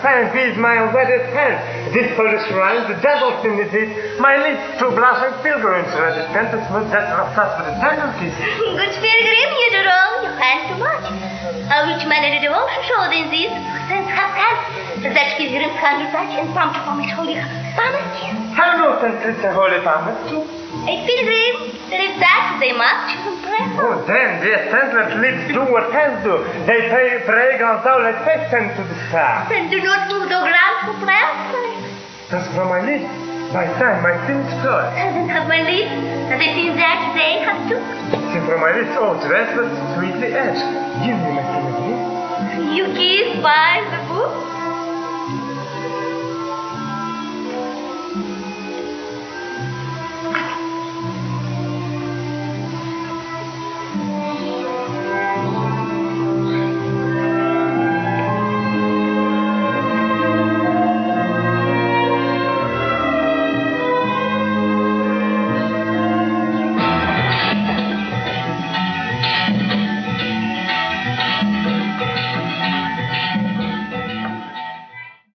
present is my wedded hand. This Polish rhyme, the devil's in it. My lips to blushing pilgrims resistant to smooth that of such with a gentle kiss. Good pilgrim, you do wrong. You hand too much. Which manner of devotion showed in this? Since that pilgrim can you touch and prompt from his holy family? Have no sense it's a holy family too. A pilgrim, live that they must pray. Oh, then the senseless lips do what hands do. They pray Gonzalo, let's send to the sky. Then do not move the ground for prayer. Just from my lips, my son, my sins flow. Then have my lips, that it is that they have to. Since from my lips, oh, dress but sweetly edge. Give me my sin. You kiss by the book.